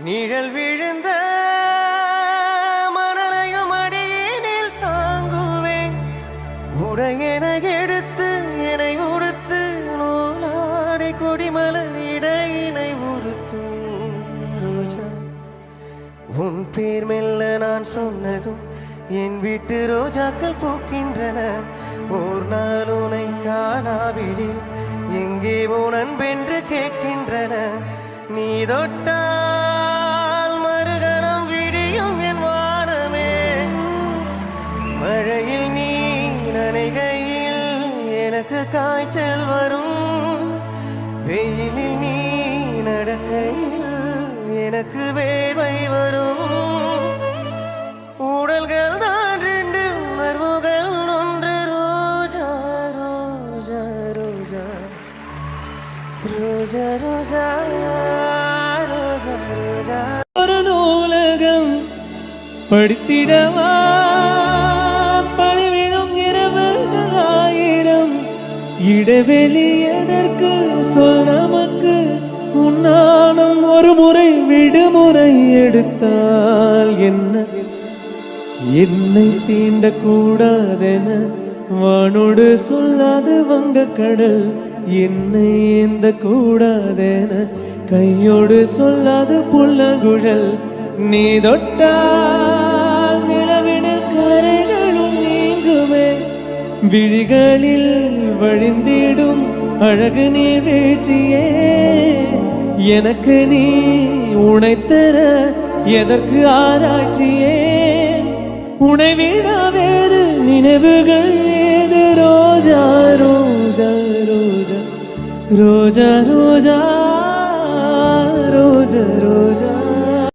நிழல் விழுந்த மணலையும் அடியினில் தாங்குவேன். உடையென எடுத்து என்னை உடுத்து நூலாடை கொடிமலர் இடையினை உறுத்தும் ரோஜா. உன் பேர் மெல்ல நான் சொன்னதும் என் வீட்டு ரோஜாக்கள் பூக்கின்றன. ஓர் நாள் உனை காணாவிடில் எங்கே உன் அன்பென்று கேட்கின்றன. நீ தொட்டால் மறுகணம் விடியும் என் வானமே. மழையில் நீ நனைகையில் எனக்கு காய்ச்சல் வரும். வெயிலில் நீ நடக்கையில் எனக்கு வேர்வை வரும். உடல்கள் தான் ரெண்டு உணர்வுகள் ஒன்று. ரோஜா ரோஜா ரோஜா ரோஜா ரோஜா ரோஜா ரோஜா. ஒரு நூலகம் படித்திடவா பணிவிடும் இரவுகள் ஆயிரம். இடைவெளி எதற்கு சொல் நமக்கு. உன்னானம் ஒரு முறை விடுமுறை எடுத்தால் என்ன. என்னை தீண்ட கூடாதென வானோடு சொல்லாது வங்க கடல். என்னை ஏந்த கூடாதென கையோடு சொல்லாது புல்லங்குழல். நீ தொட்டால் நிலவின கரைகளும் நீங்குமே. விழிகளில் வழிந்திடும் அழகு நீர் வீழ்ச்சியே. எனக்கு நீ உனைத்தர எதற்கு ஆராய்ச்சியே. உனை விட வேறு நினைவுகள் ஏது. ரோஜா ரோஜா ரோஜா ரோஜா ரோஜா ரோஜா ரோஜா.